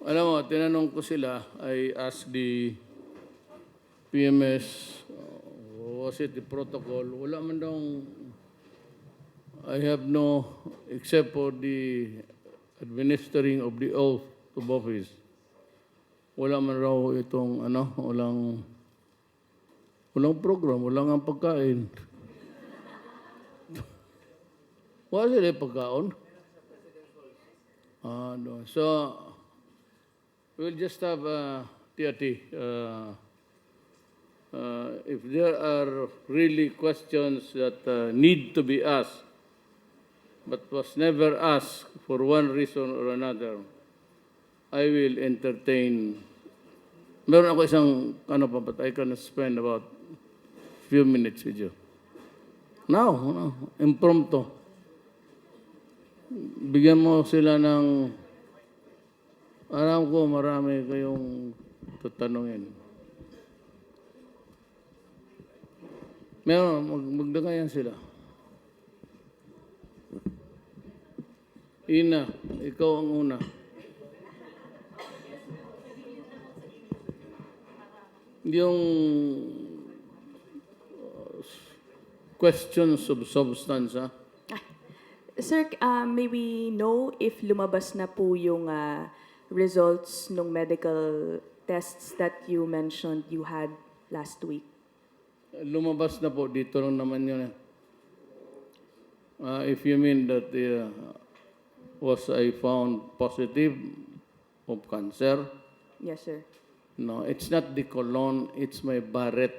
Alam mo, tinanong ko sila, I asked the PMS, was it the protocol? Wala man daw, I have no, except for the administering of the oath of office. Wala man raw itong, walang program, walang ang pagkain. Wala sila yung pagkaon? No. So, we'll just have TRT. If there are really questions that need to be asked, but was never asked for one reason or another, I will entertain. Meron ako isang, but I can spend about few minutes with you. Now, impromptu. Bigyan mo sila ng, alam ko marami kayong tatanungin. Meron, magdagayan sila. Ina, ikaw ang una. Yung questions of substance, ha? Sir, may we know if lumabas na po yung results ng medical tests that you mentioned you had last week? Lumabas na po, dito lang naman yun. If you mean that was I found positive of cancer? Yes, sir. No, it's not the colon, it's my Barrett.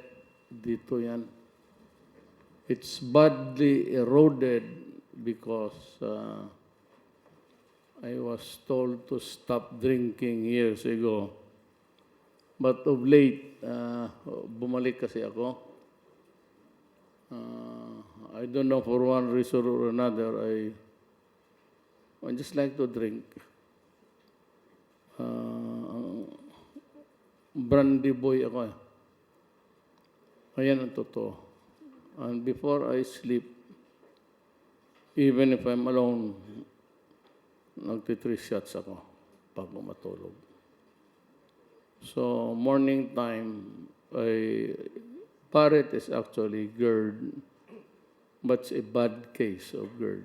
Dito yan. It's badly eroded because I was told to stop drinking years ago. But of late, bumalik kasi ako. I don't know, for one reason or another, I just like to drink. Brandy boy ako. Ayan ang totoo. And before I sleep, even if I'm alone, nagti-3 shots ako bago matulog. So, morning time, Barrett is actually GERD, but it's a bad case of GERD.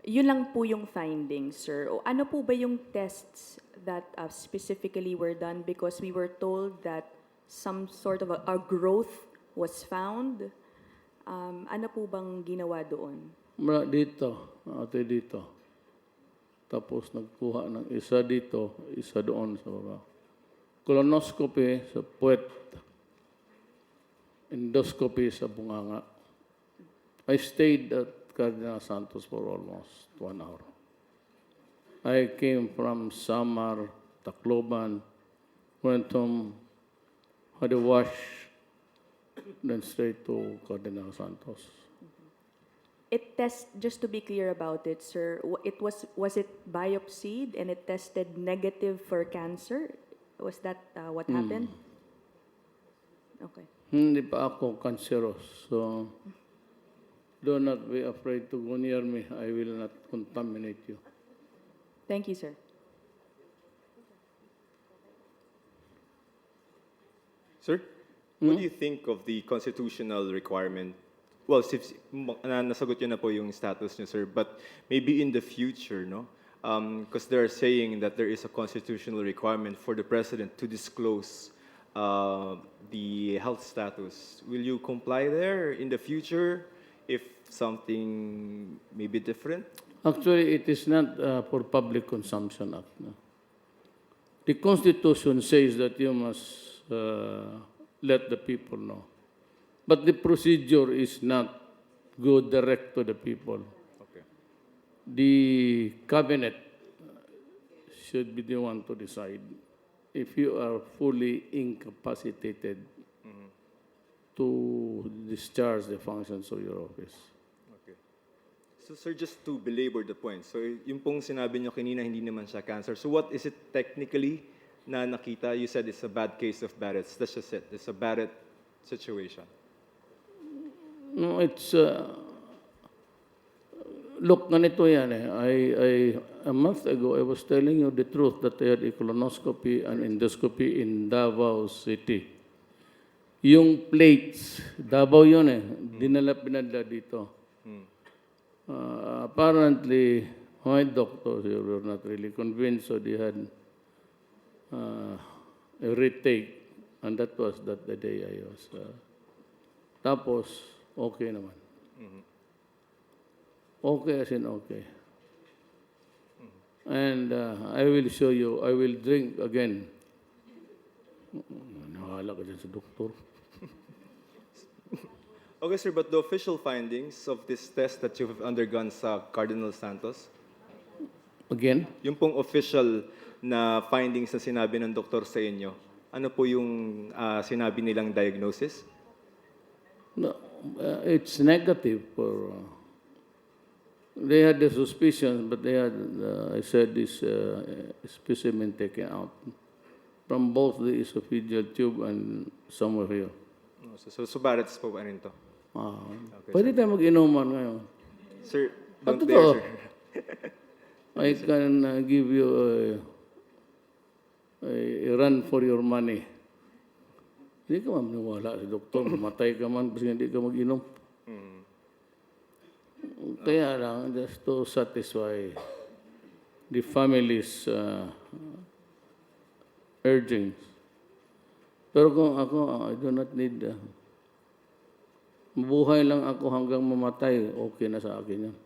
Yun lang po yung findings, sir. O ano po ba yung tests that specifically were done? Because we were told that some sort of a growth was found. Ano po bang ginawa doon? Dito, ate dito. Tapos nagkuha ng isa dito, isa doon sa baba. Colonoscopy sa puwet. Endoscopy sa bunganga. I stayed at Cardinal Santos for almost 1 hour. I came from Samar, Tacloban, went home, had a wash, then straight to Cardinal Santos. Just to be clear about it, sir, was it biopsied and it tested negative for cancer? Was that what happened? Okay. Hindi pa ako cancerous, so do not be afraid to go near me. I will not contaminate you. Thank you, sir. Sir, what do you think of the constitutional requirement? Well, nasagot yun na po yung status niyo, sir, but maybe in the future, no? Because they're saying that there is a constitutional requirement for the president to disclose the health status. Will you comply there in the future if something may be different? Actually, it is not for public consumption act. No? The Constitution says that you must let the people know. But the procedure is not go direct to the people. Okay. The cabinet should be the one to decide if you are fully incapacitated to discharge the functions of your office. Okay. So, sir, just to belabor the point, so yung pong sinabi nyo kanina, hindi naman siya cancer. So what is it technically na nakita? You said it's a bad case of Barrett's. That's just it. It's a Barrett situation. No, it's look, ganito yan eh. A month ago, I was telling you the truth that I had a colonoscopy and endoscopy in Davao City. Yung plates, Davao yun eh, pinadala dito. Apparently, my doctors were not really convinced, so they had a retake, and that was the day I was. Tapos, okay naman. Okay as in okay. And I will show you, I will drink again. Nahala ka dyan sa doktor. Okay, sir, but the official findings of this test that you've undergone sa Cardinal Santos, Again? yung pong official na findings na sinabi ng doktor sa inyo, ano po yung sinabi nilang diagnosis? No, it's negative for... they had the suspicion, but they had, I said, this specimen taken out from both the esophageal tube and somewhere here. So subarats po ba rin to? Okay, Pwede tayo mag-inuman ngayon. Sir, don't Totoo. dare, sir. I can give you a run for your money. Hindi ka maniwala sa doktor, mamatay ka man, kasi hindi ka mag-inom. Kaya lang, just to satisfy the family's urgings. Pero kung ako, I do not need... mabuhay lang ako hanggang mamatay, okay na sa akin yan.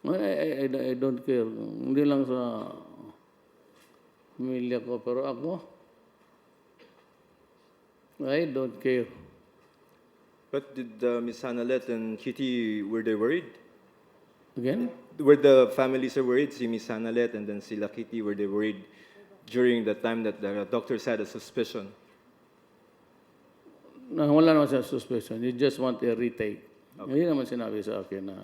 I don't care. Hindi lang sa pamilya ko, pero ako, I don't care. But did Miss Hanalet and Kitty, were they worried? Again? Were the families are worried? Si Miss Hanalet and then sila Kitty, were they worried during the time that the doctors had a suspicion? Na wala naman siya suspicion. You just want a retake. Hindi naman sinabi sa akin na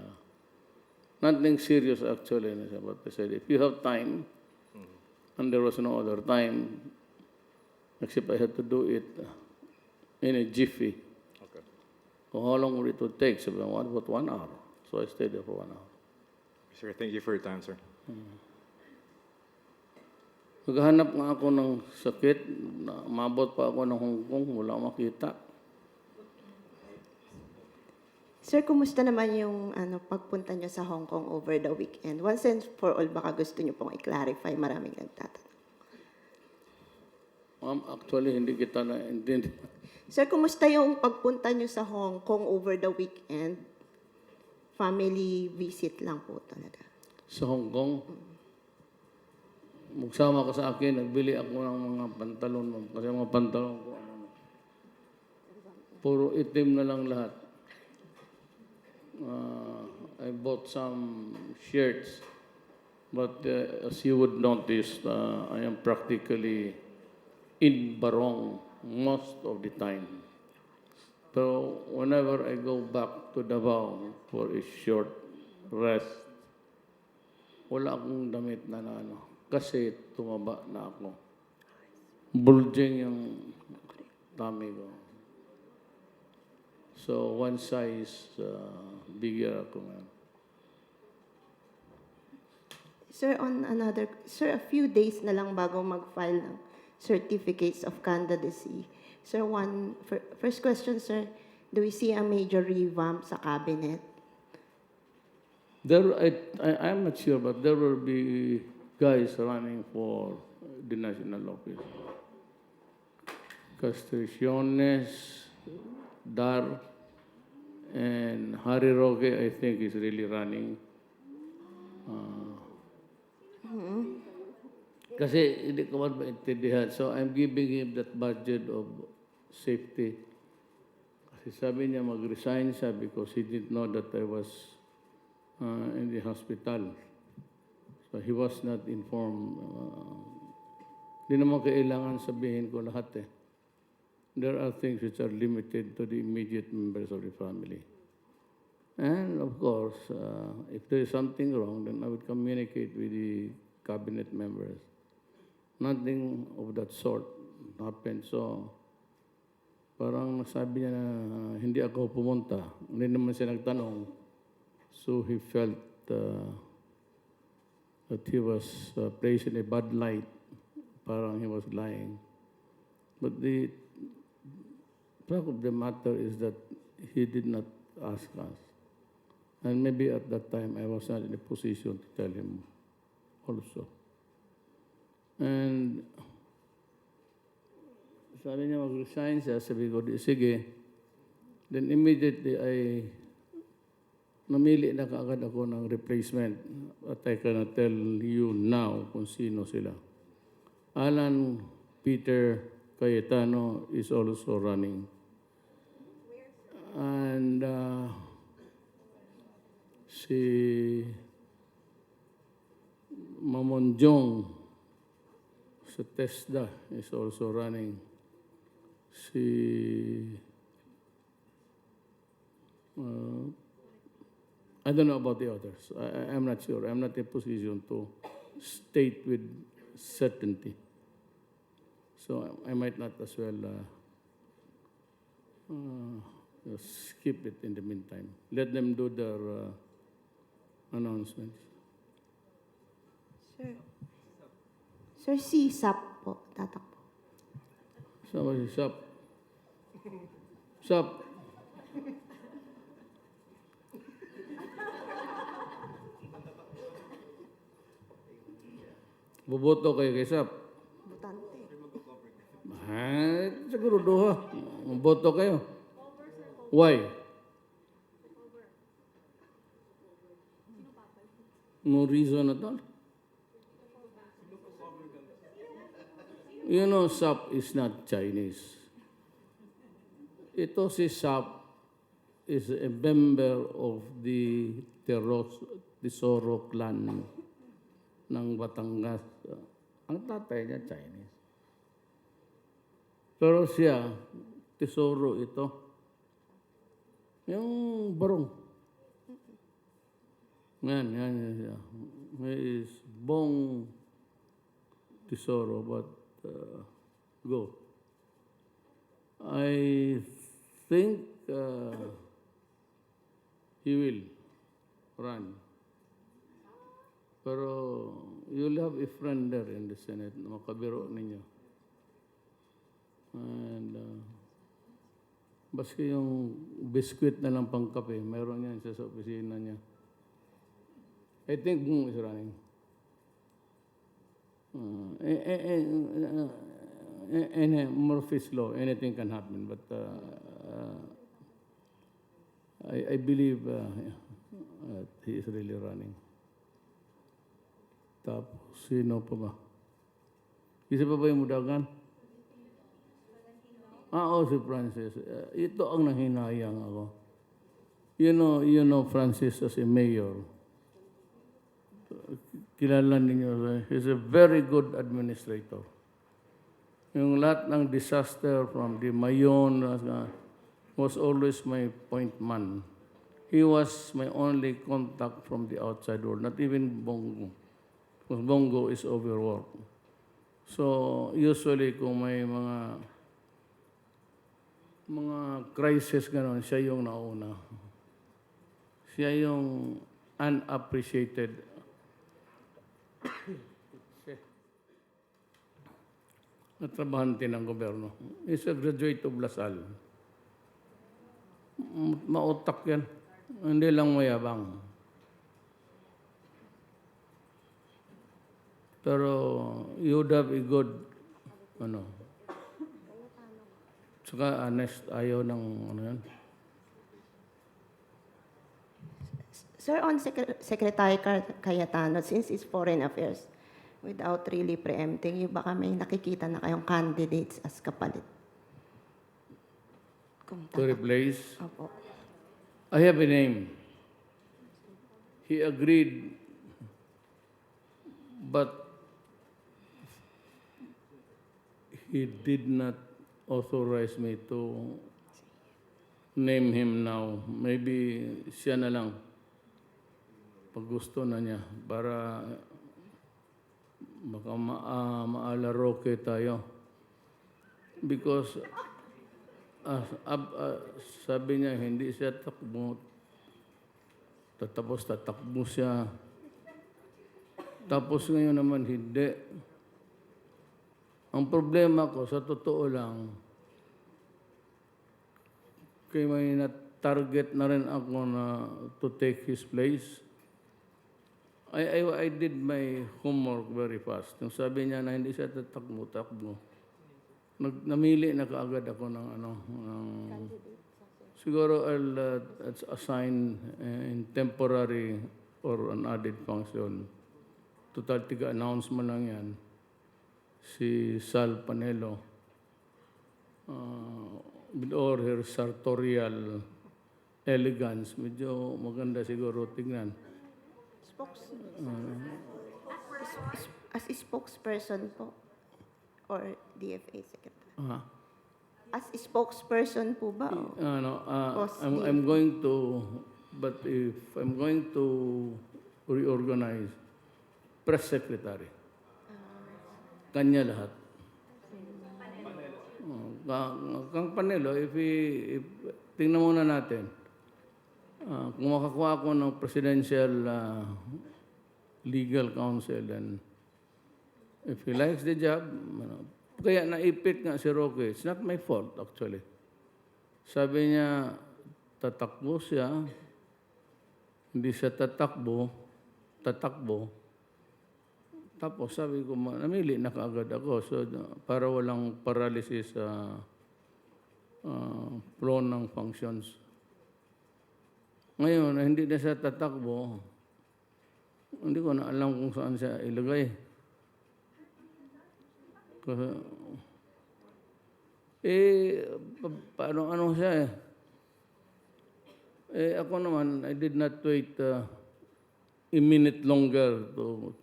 nothing serious actually. But they said, if you have time, and there was no other time, except I had to do it in a jiffy. Okay. So how long would it would take? So what about 1 hour? So I stayed there for 1 hour. Sir, thank you for your time, sir. Naghahanap nga ako ng sakit. Mabot pa ako ng Hong Kong. Wala makita. Sir, kumusta naman yung pagpunta nyo sa Hong Kong over the weekend? Once and for all, baka gusto nyo pong i-clarify. Maraming nagtatanong. Ma'am, actually, hindi kita na-intindi. Sir, kumusta yung pagpunta nyo sa Hong Kong over the weekend? Family visit lang po talaga. Sa Hong Kong, magsama ka sa akin, nagbili ako ng mga pantalon, ma'am. Kasi mga pantalon ko, puro itim na lang lahat. I bought some shirts, but as you would notice, I am practically in Barong most of the time. So whenever I go back to Davao for a short rest, wala akong damit na kasi tumaba na ako. Bulging yung tummy ko. So one size bigger ako ngayon. Sir, a few days na lang bago mag-file ng certificates of candidacy. Sir, first question, sir, do we see a major revamp sa cabinet? I'm not sure, but there will be guys running for the national office. Castriciones, Dar, and Harry Roque, I think, is really running. Kasi hindi ko man maintindihan. So I'm giving him that budget of safety. Kasi sabi niya mag-resign siya because he didn't know that I was in the hospital. So he was not informed. Hindi naman kailangan sabihin ko lahat eh. There are things which are limited to the immediate members of the family. And of course, if there is something wrong, then I would communicate with the cabinet members. Nothing of that sort happened. So, parang nasabi niya na hindi ako pumunta. Hindi naman siya nagtanong. So he felt that he was placed in a bad light, parang he was lying. But the fact of the matter is that he did not ask us. And maybe at that time I was not in a position to tell him also. And sabi niya mag-resign siya, sabi ko, di sige. Then immediately namili na kaagad ako ng replacement. At I cannot tell you now kung sino sila. Alan Peter Cayetano is also running. And si Mamonjong sa TESDA is also running. Si I don't know about the others. I'm not sure. I'm not in a position to state with certainty. So I might not as well skip it in the meantime. Let them do their announcements. Sir, si SAP po, tatakbo. Sama si Sap. Sap. Boboto kayo kay Sap. Butante. Siguro doha. Boto kayo. Why? No reason at all. You know, SAP is not Chinese. Ito si SAP is a member of the Tesoro clan ng Batangas. Ang tatay niya Chinese. Pero siya, Tesoro ito. Yung barong. Yan siya. He is Bong Tesoro, but go. I think he will run. Pero you'll have a friend there in the Senate na makabiro ninyo. And baski yung biskwit na lang pangkape, meron yan siya sa opisina niya. I think Bung is running. In Murphy's Law, anything can happen, but I believe he is really running. Tapos, sino pa ba? Isa pa ba yung mudagan? Si Francis. Ito ang nanghinayang ako. You know Francis as a mayor. Kilala ninyo, he's a very good administrator. Yung lahat ng disaster from the Mayon was always my point man. He was my only contact from the outside world, not even Bongo. Because Bongo is overworked. So usually kung may mga crisis gano'n, siya yung nauna. Siya yung unappreciated na trabahante ng gobyerno. He's a graduate of Lasal. Mautak yan. Hindi lang mayabang. Pero you would have a good, saka honest, ayaw ng yan. Sir, on Secretary Cayetano, since it's foreign affairs, without really preempting, yung baka may nakikita na kayong candidates as kapalit. To replace? Opo. I have a name. He agreed, but he did not authorize me to name him now. Maybe siya na lang. Pag gusto na niya. Para baka maalaroke tayo. Because sabi niya, hindi siya takbo. tatakbo siya. Tapos ngayon naman hindi. Ang problema ko, sa totoo lang, kaya may na-target na rin ako na to take his place. I did my homework very fast. Nung sabi niya na hindi siya tatakbo, namili na kaagad ako ng siguro I'll assign in temporary or an added function. Total tiga-announce mo lang yan. Si Sal Panelo. With all her sartorial elegance, medyo maganda siguro tingnan. As a spokesperson po, or DFA secretary? As a spokesperson po ba? I'm going to, but if I'm going to reorganize, press secretary. Kanya lahat. Kang Panelo, if tingnan muna natin, kung makakuha ako ng presidential legal counsel, and if he likes the job, kaya naipit nga si Roque. It's not my fault, actually. Sabi niya, tatakbo siya, hindi siya tatakbo. Tapos sabi ko, namili na kaagad ako. So, para walang paralysis sa flow ng functions. Ngayon, hindi na siya tatakbo, hindi ko na alam kung saan siya ilagay. Kasi, paano siya eh. Ako naman, I did not wait a minute longer to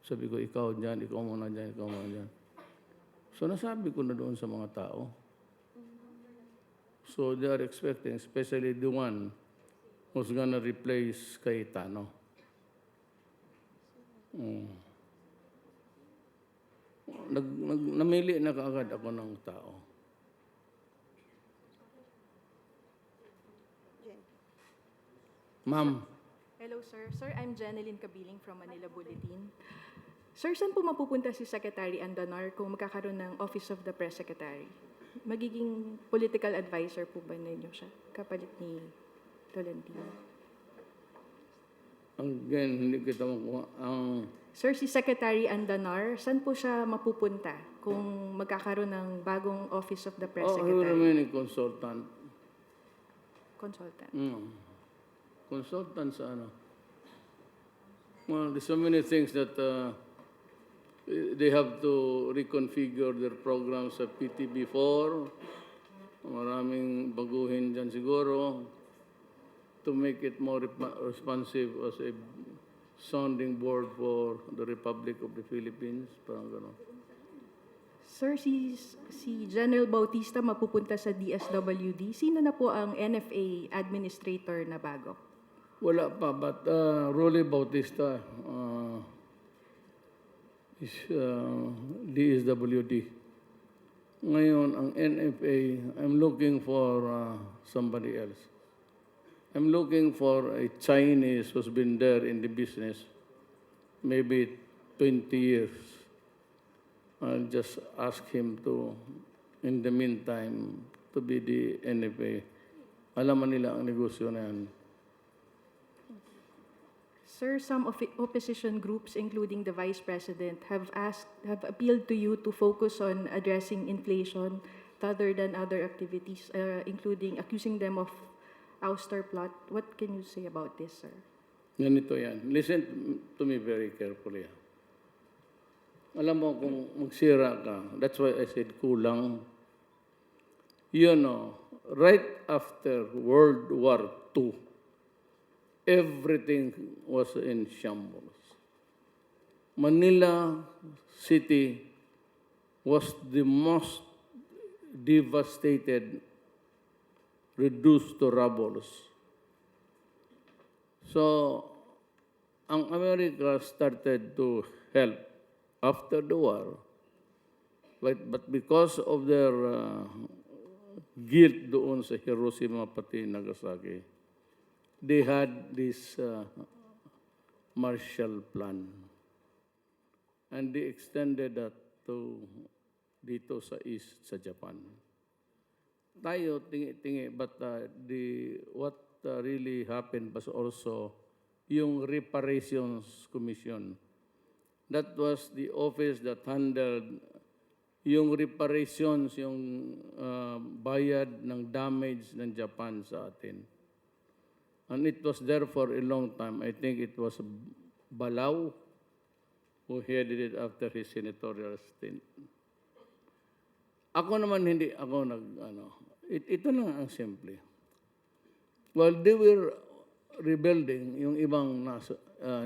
sabi ko, ikaw dyan, ikaw muna dyan, ikaw muna dyan. So nasabi ko na doon sa mga tao. So they are expecting, especially the one who's gonna replace Cayetano. Namili na kaagad ako ng tao. Ma'am. Hello, sir. Sir, I'm Jeneline Kabiling from Manila Bulletin. Sir, saan po mapupunta si Secretary Andanar kung magkakaroon ng Office of the Press Secretary? Magiging political advisor po ba ninyo siya, kapalit ni Tolentino? Again, hindi kita makuha. Sir, si Secretary Andanar, saan po siya mapupunta kung magkakaroon ng bagong Office of the Press He will Secretary? remain a consultant. Consultant. Consultant sa ano? Well, there's so many things that they have to reconfigure their programs sa PTB4. Maraming baguhin dyan siguro to make it more responsive as a sounding board for the Republic of the Philippines. Parang gano'n. Sir, si General Bautista mapupunta sa DSWD. Sino na po ang NFA administrator na bago? Wala pa, but Rolly Bautista is DSWD. Ngayon, ang NFA, I'm looking for somebody else. I'm looking for a Chinese who's been there in the business maybe 20 years. I'll just ask him to, in the meantime, to be the NFA. Alaman nila ang negosyo na yan. Sir, some opposition groups, including the Vice President, have appealed to you to focus on addressing inflation rather than other activities, including accusing them of ouster plot. What can you say about this, sir? Ganito yan. Listen to me very carefully. Alam mo, kung magsira ka, that's why I said kulang. You know, right after World War II, everything was in shambles. Manila City was the most devastated, reduced to rubble. So, ang America started to help after the war, but because of their guilt doon sa Hiroshima pati Nagasaki, they had this Marshall Plan. And they extended that to dito sa East, sa Japan. Tayo, tingi-tingi, but what really happened was also yung Reparations Commission. That was the office that handled yung reparations, yung bayad ng damage ng Japan sa atin. And it was there for a long time. I think it was Balao who headed it after his senatorial stint. Ako naman hindi ako ito lang ang simple. While they were rebuilding yung ibang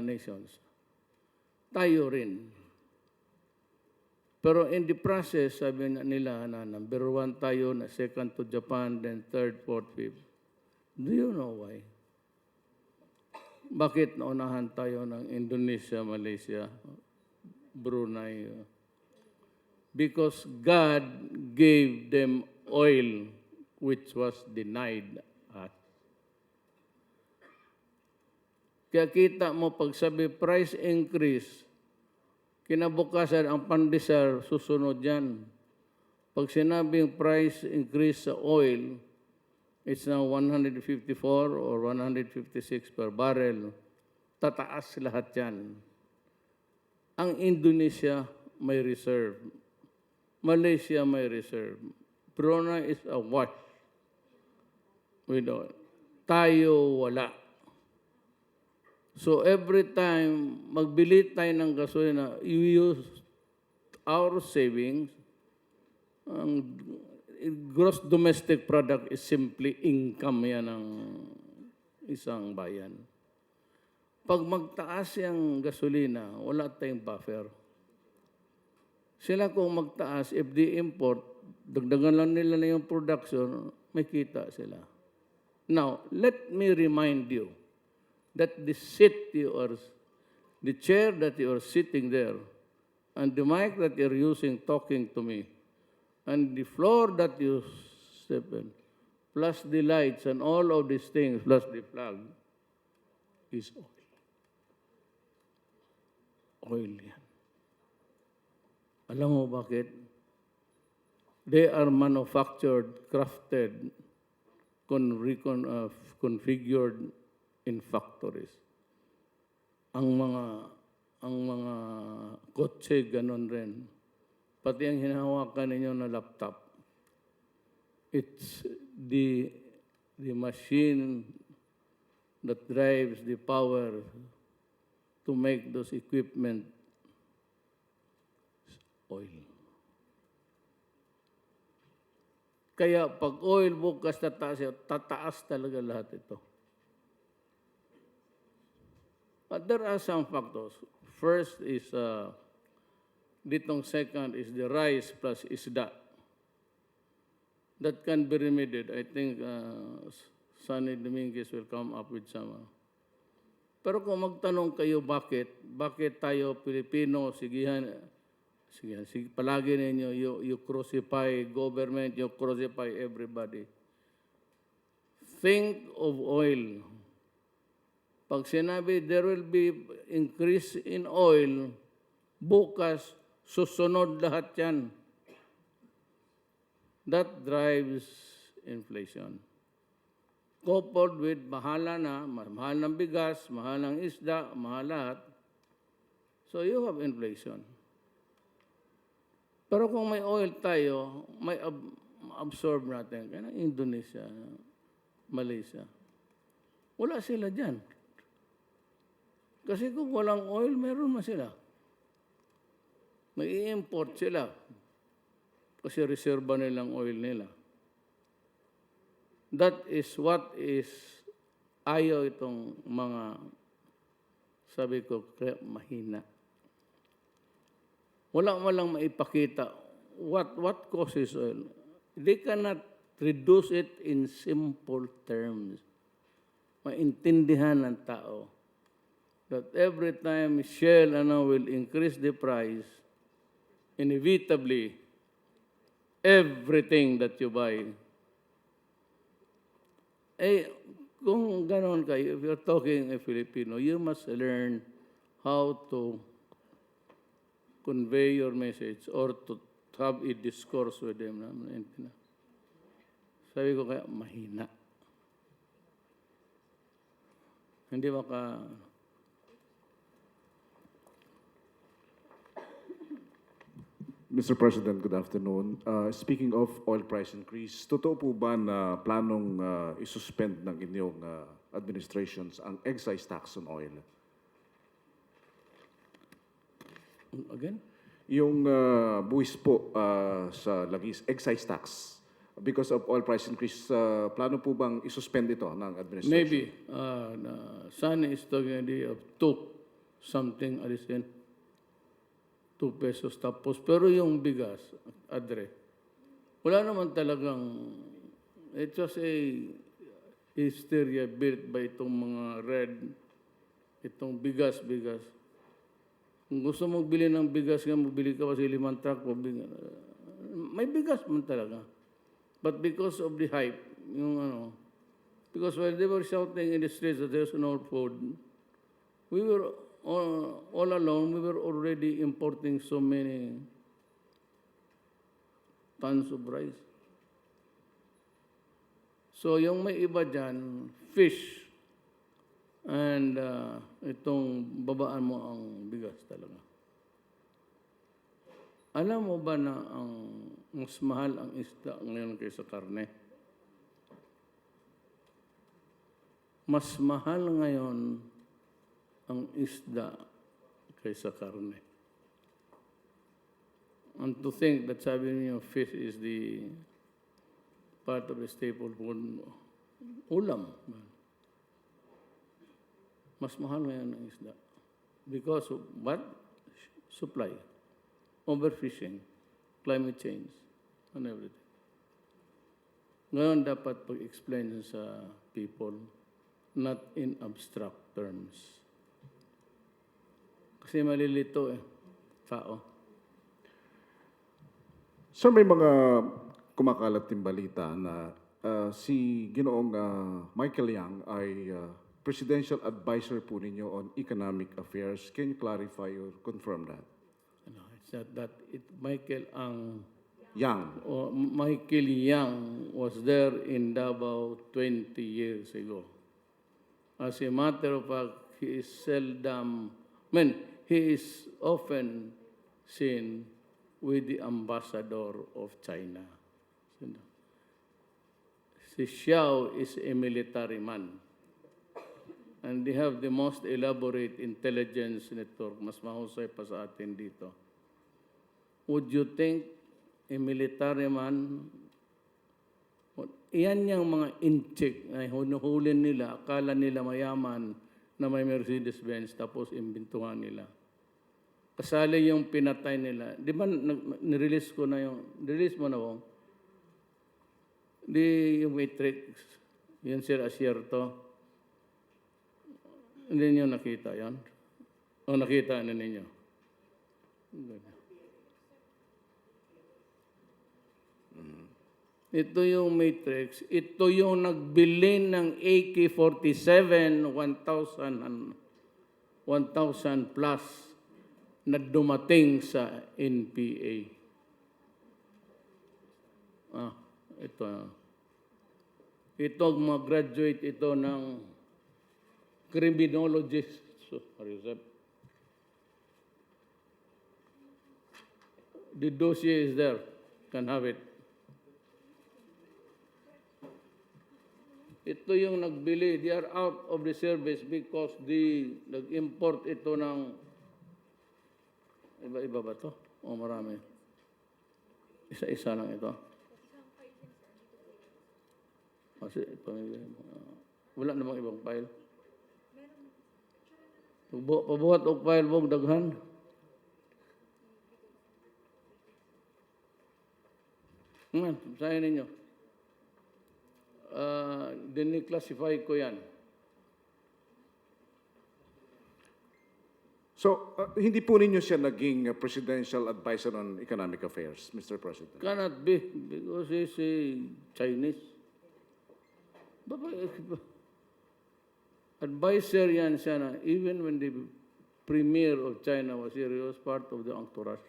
nations, tayo rin. Pero in the process, sabi nila na number 1 tayo, na second to Japan, then third, fourth, fifth. Do you know why? Bakit naunahan tayo ng Indonesia, Malaysia, Brunei? Because God gave them oil which was denied us. Kaya kita mo, pag sabi price increase, kinabukasan ang pandesal, susunod yan. Pag sinabing price increase sa oil, it's now 154 or 156 per barrel. Tataas lahat yan. Ang Indonesia may reserve. Malaysia may reserve. Brunei is awash. We don't. Tayo wala. So every time magbili tayo ng gasolina, you use our savings. Ang gross domestic product is simply income yan ng isang bayan. Pag magtaas yung gasolina, wala tayong buffer. Sila kung magtaas, if they import, dagdagan lang nila na yung production, may kita sila. Now, let me remind you that the chair that you are sitting there, and the mic that you're using talking to me, and the floor that you step in, plus the lights and all of these things, plus the flag, is oil. Oil yan. Alam mo bakit? They are manufactured, crafted, configured in factories. Ang mga kotse ganon rin. Pati ang hinahawakan ninyo na laptop. It's the machine that drives the power to make those equipment oil. Kaya pag oil bukas tataas talaga lahat ito. But there are some factors. First is, ditong second is the rice plus isda. That can be remedied. I think Sonny Dominguez will come up with some. Pero kung magtanong kayo bakit tayo Pilipino, palagi ninyo, you crucify government, you crucify everybody. Think of oil. Pag sinabi, there will be increase in oil, bukas, susunod lahat yan. That drives inflation. Coupled with mahal ng bigas, mahal ng isda, mahal lahat. So you have inflation. Pero kung may oil tayo, may absorb natin. Kaya Indonesia, Malaysia. Wala sila dyan. Kasi kung walang oil, meron na sila. May i-import sila. Kasi reserva nilang oil nila. That is what is ayaw itong mga, sabi ko, kaya mahina. Walang maipakita. What causes oil? They cannot reduce it in simple terms. Maintindihan ng tao that every time Shell will increase the price, inevitably, everything that you buy, kung ganon kayo, if you're talking a Filipino, you must learn how to convey your message or to have a discourse with them. Sabi ko kaya, mahina. Hindi maka... Mr. President, good afternoon. Speaking of oil price increase, totoo po ba na planong isuspend ng inyong administrations ang excise tax on oil? Again? Yung buwis po sa langis, excise tax, because of oil price increase, plano po bang isuspend ito ng administration? Maybe. Sunny is talking idea of 2 something alisin. 2 pesos tapos. Pero yung bigas, Adre, wala naman talagang, it was a hysteria built by itong mga red, itong bigas. Kung gusto mong bili ng bigas nga, magbili ka kasi 5 truck, may bigas man talaga. But because of the hype, because while they were shouting in the streets that there's no food, we were all along, we were already importing so many tons of rice. So yung may iba dyan, fish, and itong babaan mo ang bigas talaga. Alam mo ba na mas mahal ang isda ngayon kaysa karne? Mas mahal ngayon ang isda kaysa karne. And to think that sabi niyo fish is the part of the staple food, ulam. Mas mahal ngayon ang isda. Because of what? Supply. Overfishing. Climate change. And everything. Ngayon dapat pag-explain sa people, not in abstract terms. Kasi malilito tao. Sir, may mga kumakalat din balita na si Ginoong Michael Yang ay Presidential Advisor po ninyo on Economic Affairs. Can you clarify or confirm that? No, it's not that. Michael Yang. Michael Yang was there in Davao 20 years ago. As a matter of fact, he is often seen with the ambassador of China. Si Xiao is a military man. And they have the most elaborate intelligence network. Mas mahusay pa sa atin dito. Would you think a military man, iyan yung mga incheck na hunuhulin nila, akala nila mayaman na may Mercedes-Benz, tapos imbintuhan nila. Kasali yung pinatay nila. Di ba, nirelease ko na release mo na ba? Yung Matrix, yun Sir Asierto. Hindi niyo nakita yan? O nakita na ninyo? Ito yung Matrix. Ito yung nagbili ng AK-47, 1,000 plus na dumating sa NPA. Ito. Ito, mag-graduate ito ng criminologist. The dossier is there. Can have it. Ito yung nagbili. They are out of the service because nag-import ito ng iba-iba ba ito? O marami? Isa-isa lang ito. Kasi wala namang ibang file. Pabuhat og file mong daghan. Sayin ninyo. Dineclassify ko yan. So, hindi po ninyo siya naging Presidential Advisor on Economic Affairs, Mr. President? Cannot be, because he's a Chinese. Advisor yan siya na even when the premier of China was here, he was part of the entourage.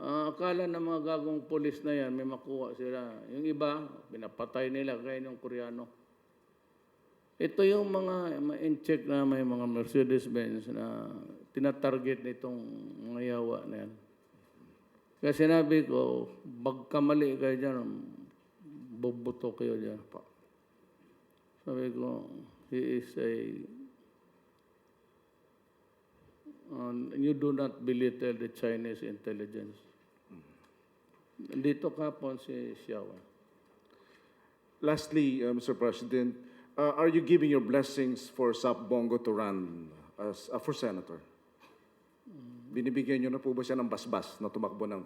Akala ng mga gagong polis na yan, may makuha sila. Yung iba, pinapatay nila, gaya yung Koreano. Ito yung mga in-check na may mga Mercedes-Benz na tinatarget nitong mga yawa na yan. Kaya sinabi ko, pagkamali kayo dyan, bubuto kayo dyan. Sabi ko, he is you do not belittle the Chinese intelligence. Dito kapon si Xiao. Lastly, Mr. President, are you giving your blessings for Sap Bongo to run as for senator? Binibigyan niyo na po ba siya ng basbas na tumakbo ng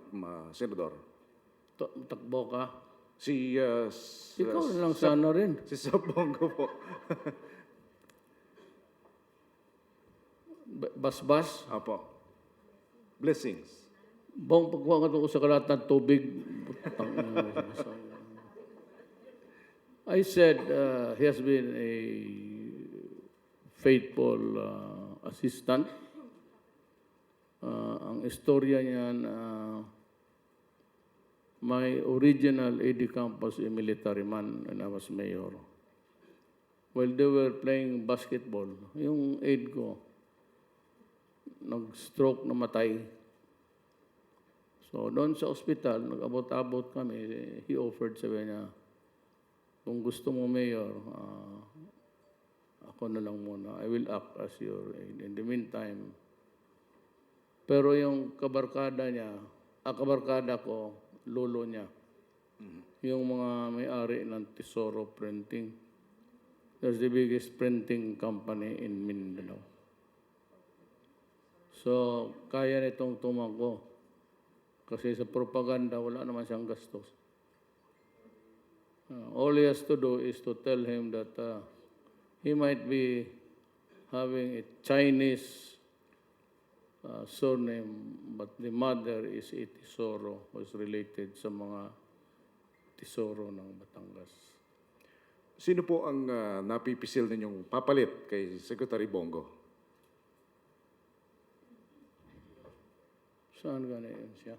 senador? Takbo ka? Ikaw lang sana rin. Si Sap Bongo po. Basbas? Apo. Blessings. Bong pagkuha ka sa kalat ng tubig. I said he has been a faithful assistant. Ang istorya niyan, my original AD camp was a military man when I was mayor. While they were playing basketball, yung aide ko, nag-stroke, namatay. So, doon sa ospital, nag-abot-abot kami, he offered, sabi niya, kung gusto mo, Mayor, ako na lang muna. I will act as your aide. In the meantime, pero yung kabarkada niya, kabarkada ko, lolo niya, yung mga may-ari ng Tesoro Printing. That's the biggest printing company in Mindanao. So, kaya nitong tumakbo. Kasi sa propaganda, wala naman siyang gastos. All he has to do is to tell him that he might be having a Chinese surname, but the mother is a Tesoro, who is related sa mga Tesoro ng Batangas. Sino po ang napipisil ninyong papalit kay Secretary Bongo? Saan gano'n siya?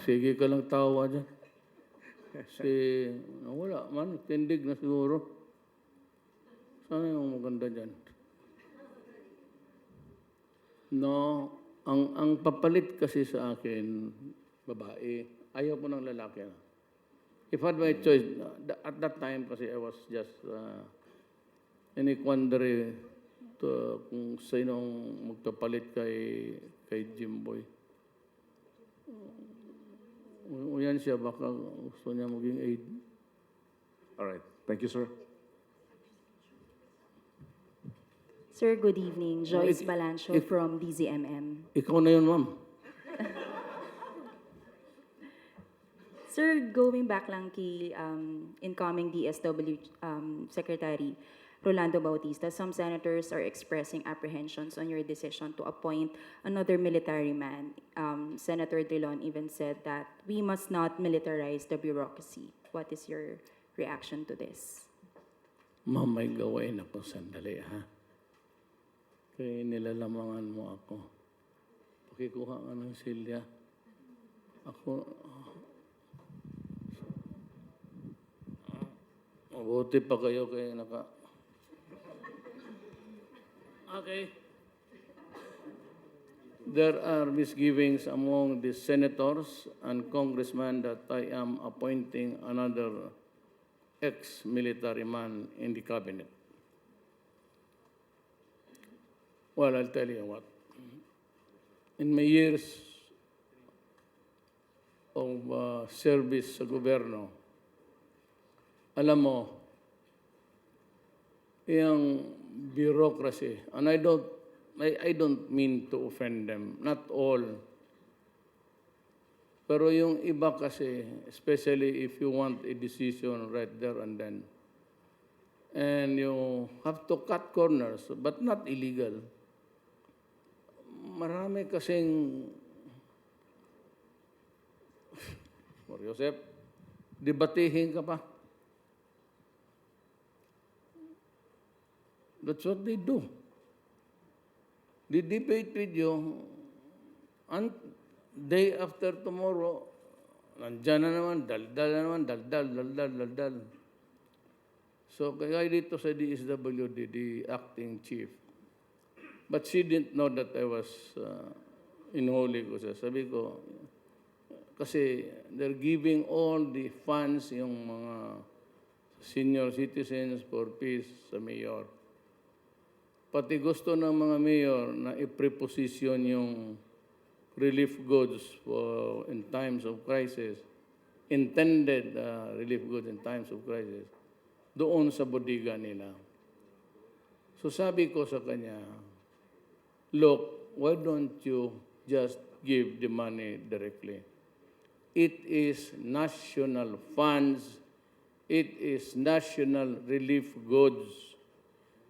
Sige ka lang tawa dyan. Wala man, tindig na siguro. Sana yung maganda dyan. No, ang papalit kasi sa akin, babae. Ayaw ko ng lalaki. If I had my choice, at that time kasi I was just in a quandary kung sinong magpapalit kay Jimboy. Yan siya, baka gusto niya maging aide. Alright. Thank you, sir. Sir, good evening. Joyce Balancho from DZMM. Ikaw na yun, ma'am. Sir, going back lang kay incoming DSW Secretary Rolando Bautista, some senators are expressing apprehensions on your decision to appoint another military man. Senator Drilon even said that we must not militarize the bureaucracy. What is your reaction to this? Ma'am, may gawain ako sandali, ha? Kaya nilalamangan mo ako. Pakikuha ka ng silya. Ako, mabuti pa kayo kaya Okay. There are misgivings among the senators and congressmen that I am appointing another ex-military man in the cabinet. Well, I'll tell you what. In my years of service sa gobyerno, alam mo, yung bureaucracy, and I don't mean to offend them, not all. Pero yung iba kasi, especially if you want a decision right there and then, and you have to cut corners, but not illegal. Marami kasing Senator Joseph. Debatihin ka pa. That's what they do. They debate with you, and day after tomorrow, nandyan na naman, daldal na naman, daldal. So, kaya dito sa DSWD, the acting chief, but she didn't know that I was in Holy Ghost. Sabi ko, kasi they're giving all the funds, yung mga senior citizens for peace sa mayor. Pati gusto ng mga mayor na i-preposition yung relief goods for in times of crisis, intended relief goods in times of crisis, doon sa bodega nila. So sabi ko sa kanya, look, why don't you just give the money directly? It is national funds. It is national relief goods.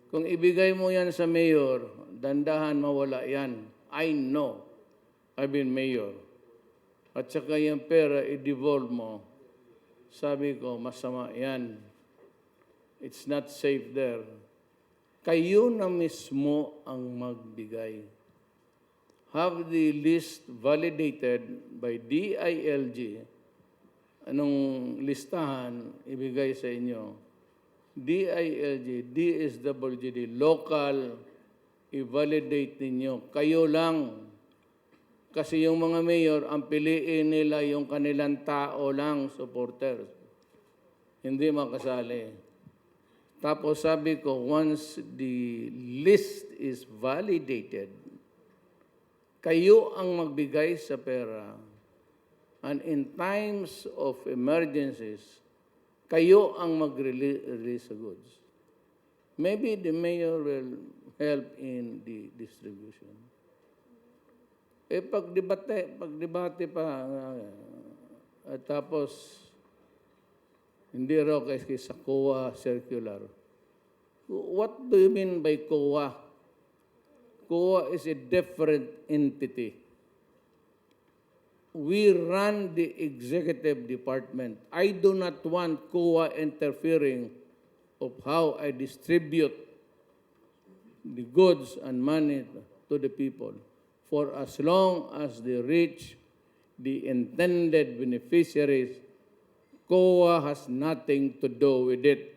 Kung ibigay mo yan sa mayor, dandahan mawala yan. I know. I've been mayor. At saka yung pera, i-devolve mo. Sabi ko, masama yan. It's not safe there. Kayo na mismo ang magbigay. Have the list validated by DILG. Anong listahan ibigay sa inyo? DILG, DSWD, local, i-validate ninyo. Kayo lang. Kasi yung mga mayor, ang piliin nila yung kanilang tao lang, supporters. Hindi makasali. Tapos sabi ko, once the list is validated, kayo ang magbigay sa pera. And in times of emergencies, kayo ang mag-release sa goods. Maybe the mayor will help in the distribution. Pagdebate pa, at tapos, hindi raw kasi sa COA circular. What do you mean by COA? COA is a different entity. We run the executive department. I do not want COA interfering of how I distribute the goods and money to the people. For as long as they reach the intended beneficiaries, COA has nothing to do with it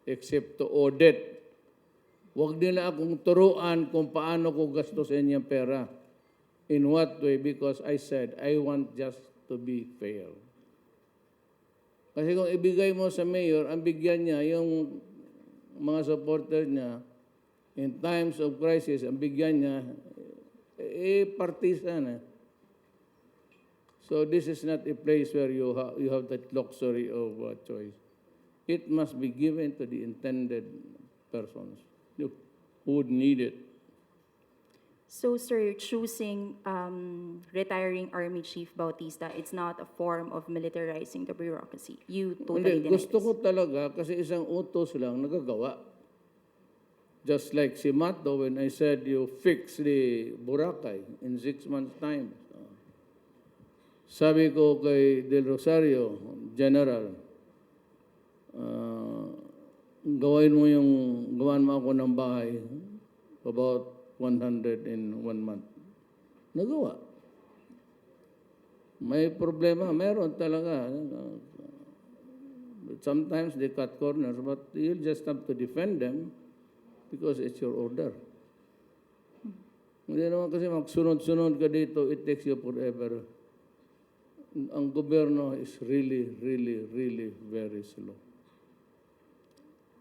except to audit. Huwag nila akong turuan kung paano ko gastusin yung pera. In what way? Because I said, I want just to be fair. Kasi kung ibigay mo sa mayor, ang bigyan niya yung mga supporter niya, in times of crisis, ang bigyan niya, partisan. So this is not a place where you have that luxury of choice. It must be given to the intended persons who would need it. So, sir, choosing retiring Army Chief Bautista, it's not a form of militarizing the bureaucracy. You totally Hindi, deny gusto this. ko talaga kasi isang utos lang nagagawa. Just like si Mato, when I said you fix the Boracay in 6 months' time. Sabi ko kay Del Rosario, General, gawan mo ako ng bahay about 100 in 1 month. Nagawa. May problema, meron talaga. Sometimes they cut corners, but you'll just have to defend them because it's your order. Hindi naman kasi magsunod-sunod ka dito, it takes you forever. Ang gobyerno is really, really, really very slow.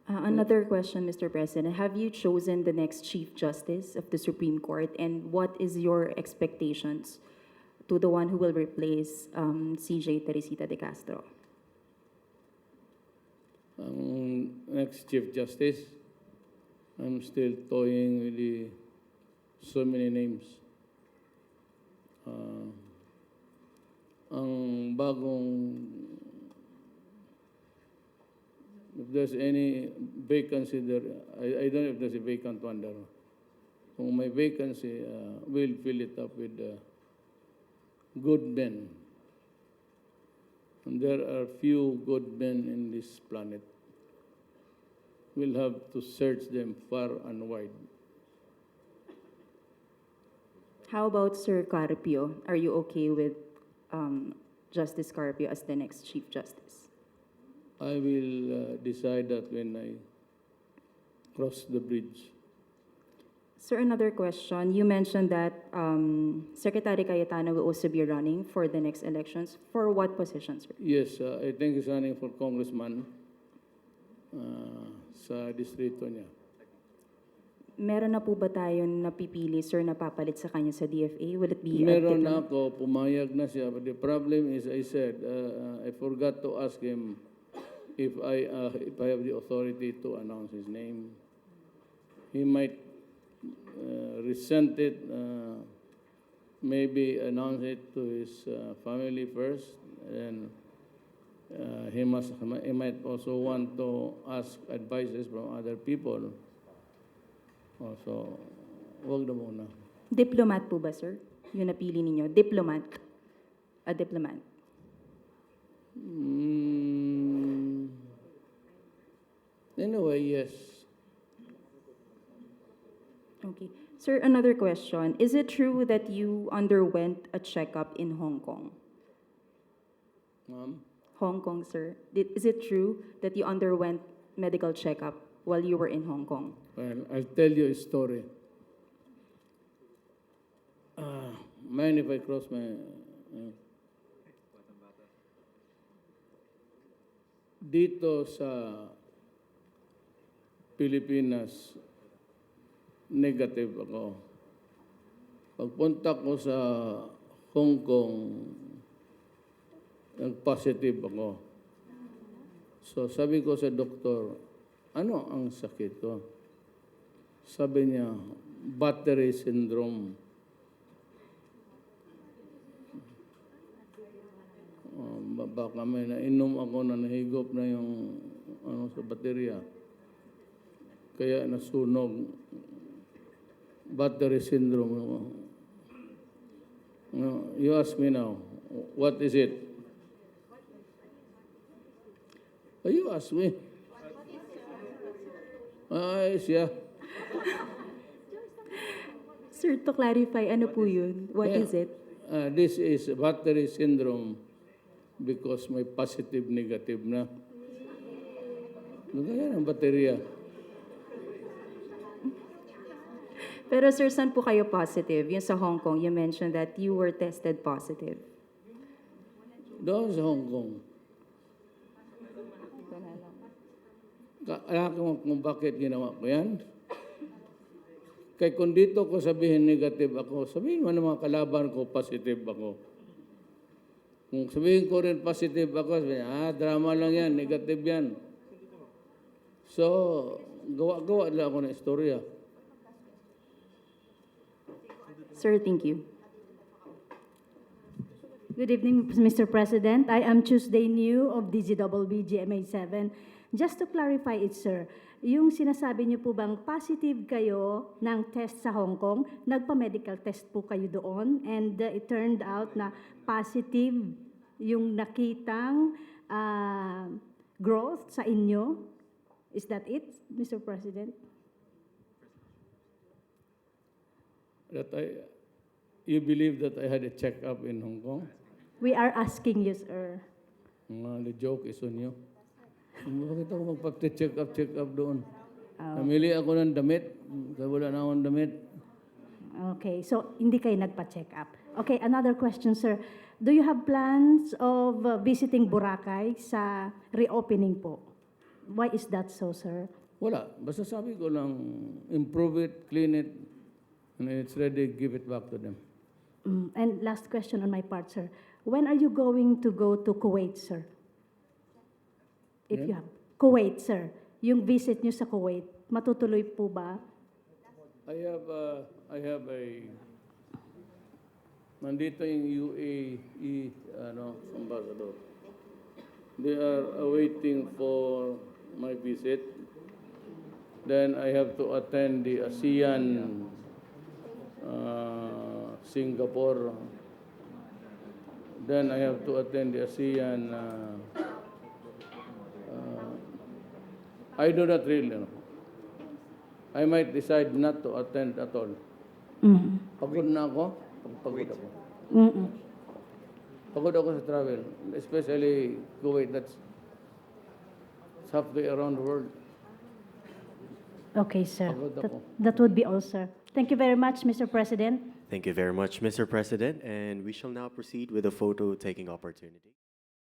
Another question, Mr. President. Have you chosen the next Chief Justice of the Supreme Court, and what is your expectations to the one who will replace CJ Teresita de Castro? Next Chief Justice, I'm still toying with so many names. Ang bagong, if there's any vacancy there, I don't know if there's a vacant one there. Kung may vacancy, we'll fill it up with good men. And there are few good men in this planet. We'll have to search them far and wide. How about Sir Carpio? Are you okay with Justice Carpio as the next Chief Justice? I will decide that when I cross the bridge. Sir, another question. You mentioned that Secretary Cayetano will also be running for the next elections. For what position, sir? Yes, I think he's running for congressman sa distrito niya. Meron na po ba tayong napipili, sir, na papalit sa kanya sa DFA? Will it be Meron na ako, pumayag na siya. But the problem is, I said, I forgot to ask him if I have the authority to announce his name. He might resent it, maybe announce it to his family first, and he might also want to ask advices from other people. So, wag na muna. Diplomat po ba, sir? Yung napili ninyo? Diplomat. A diplomat. Anyway, yes. Okay. Sir, another question. Is it true that you underwent a checkup in Hong Kong? Ma'am? Hong Kong, sir. Is it true that you underwent medical checkup while you were in Hong Kong? Well, I'll tell you a story. Mind if I cross my... Dito sa Pilipinas, negative ako. Pagpunta ko sa Hong Kong, nag-positive ako. So sabi ko sa doktor, ano ang sakit ko? Sabi niya, battery syndrome. Baka may nainom ako na nahigop na yung sa baterya. Kaya nasunog. Battery syndrome. You ask me now, what is it? You ask me. Ay, siya. Sir, to clarify, ano po yun? What Yeah. is it? This is battery syndrome because may positive, negative na. Kaya ng baterya. Pero sir, saan po kayo positive? Yung sa Hong Kong, you mentioned that you were tested positive. Doon sa Hong Kong. Alam ko kung bakit ginawa ko yan? Kaya kung dito ko sabihin negative ako, sabihin mo ng mga kalaban ko, positive ako. Kung sabihin ko rin positive ako, sabihin, drama lang yan, negative yan. So, gawa-gawa lang ako ng istorya. Sir, thank you. Good evening, Mr. President. I am Tuesday New of DGWB GMA7. Just to clarify it, sir, yung sinasabi niyo po bang positive kayo ng test sa Hong Kong, nagpa-medical test po kayo doon, and it turned out na positive yung nakitang growth sa inyo? Is that it, Mr. President? That you believe that I had a check-up in Hong Kong? We are asking you, sir. The joke is on you. Bakit ako magpa-check up doon? Namili ako ng damit, kaya wala na akong damit. Okay, so hindi kayo nagpa-check up. Okay, another question, sir. Do you have plans of visiting Boracay sa reopening po? Why is that so, sir? Wala. Basta sabi ko lang, improve it, clean it, and when it's ready, give it back to them. And last question on my part, sir. When are you going to go to Kuwait, sir? If you have. Kuwait, sir. Yung visit nyo sa Kuwait, matutuloy po ba? I have a nandito yung UAE ambassador. They are awaiting for my visit. Then I have to attend the ASEAN Singapore Then I have to attend the ASEAN. I do not really know. I might decide not to attend at all. Pagod na ako. Pagod ako. Pagod ako sa travel. Especially Kuwait. That's halfway around the world. Okay, sir. Pagod ako. That would be all, sir. Thank you very much, Mr. President. Thank you very much, Mr. President, and we shall now proceed with the photo taking opportunity.